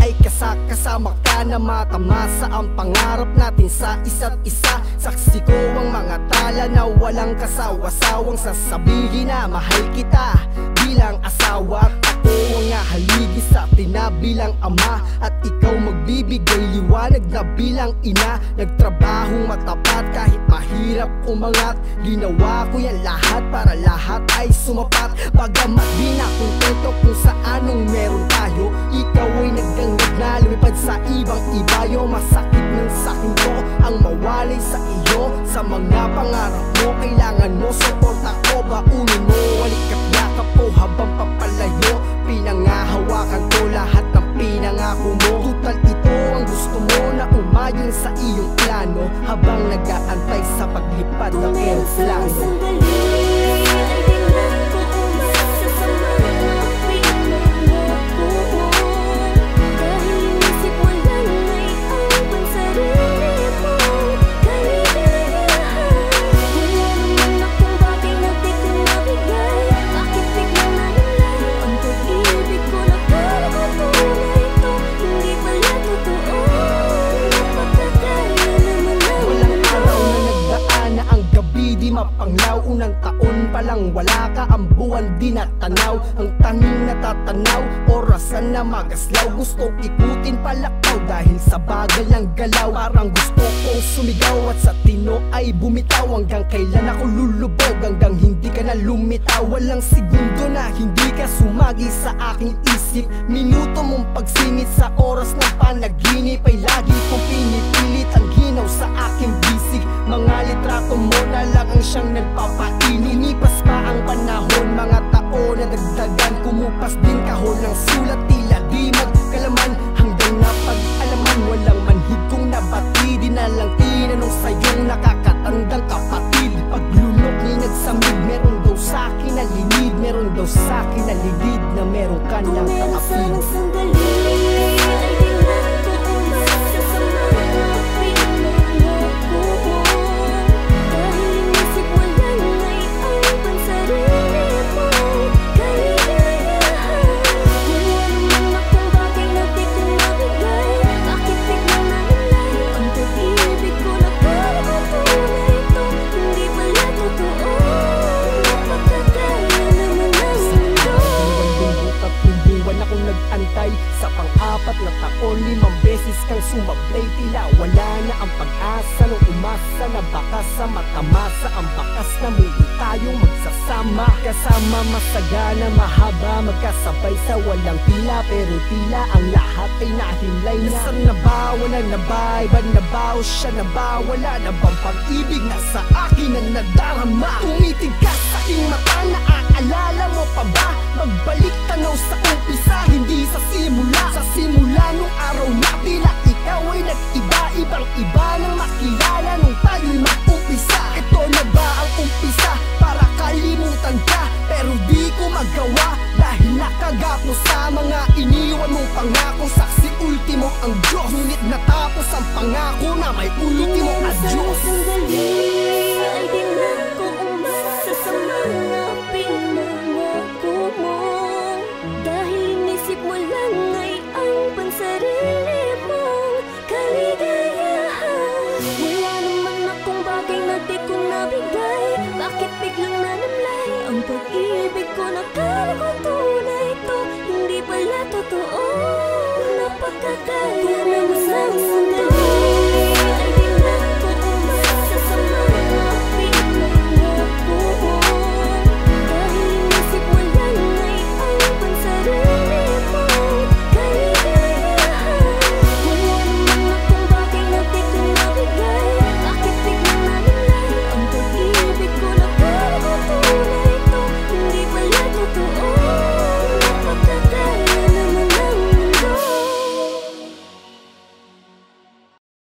ay kasama ka na matamasa ang pangarap natin sa isa't isa. Saksi ko ang mga tala na walang kasawa-sawang sasabihin na mahal kita bilang asawa. At ako ang nahaligi sa atin na bilang ama, at ikaw magbibigay liwanag na bilang ina. Nagtrabahong matapat kahit mahirap umangat, ginawa ko yan lahat para lahat ay sumapat. Bagamat di na kontento kung sa anong meron tayo, ikaw ay nagdangag na lumipad sa ibang ibayo. Masakit ng sakin ko ang mawalay sa iyo. Sa mga pangarap mo kailangan mo suporta ko, baunin mo, walik at yakap ko habang papalayo. Pinangahawakan ko lahat ng pinangako mo. Tutal ito ang gusto mo na umayon sa iyong plano, habang nag-aantay sa paglipad ng aeroplano. Mapanglaw, unang taon palang wala ka, ang buwan di natanaw. Ang tanging natatanaw, orasan na magaslaw. Gusto ikutin palakaw dahil sa bagal ng galaw. Parang gusto kong sumigaw at sa tino ay bumitaw. Hanggang kailan ako lulubog, hanggang hindi ka na lumitaw. Walang segundo na hindi ka sumagi sa aking isip. Minuto mong pagsingit sa oras ng panaginip ay lagi kong pinipilit ang ginaw sa aking bisig. Mga litrato mo na lang ang siyang nagpapainit. Lumipas pa ang panahon, mga taon na dagdagan. Kumupas din kahon ng sulat, tila di magkalaman. Hanggang napag-alaman, walang manhid kong nabati. Di na lang tinanong sa'yong nakakatandang kapatid. Paglunok ni nagsamid, meron daw sa'kin na linid. Meron daw sa'kin na ligid na meron ka ng kaapid. Sa pang-apat na taon, 5 beses kang sumablay. Tila wala na ang pag-asa nung umasa na baka sa matamasa ang bakas na muli tayong magsasama. Kasama masagana, mahaba, magkasabay sa walang tila. Pero tila ang lahat ay nahimlay na. Nasaan na ba? Wala na ba? Iba na ba? O siya na ba? Wala na bang pag-ibig na sa akin na nadarama? Tumitig ka sa aking mata, naaalala mo pa ba? Magbalik tanaw sa umpisa, hindi sa simula. Sa simula nung araw na tila ikaw ay nag-iba. Ibang-iba nang makilala nung tayo'y mag-umpisa. Ito na ba ang umpisa para kalimutan ka? Pero di ko magawa dahil nakagapo sa mga iniwan mong pangako. Saksi ultimo ang Diyos, ngunit natapos ang pangako na may ultimo adios.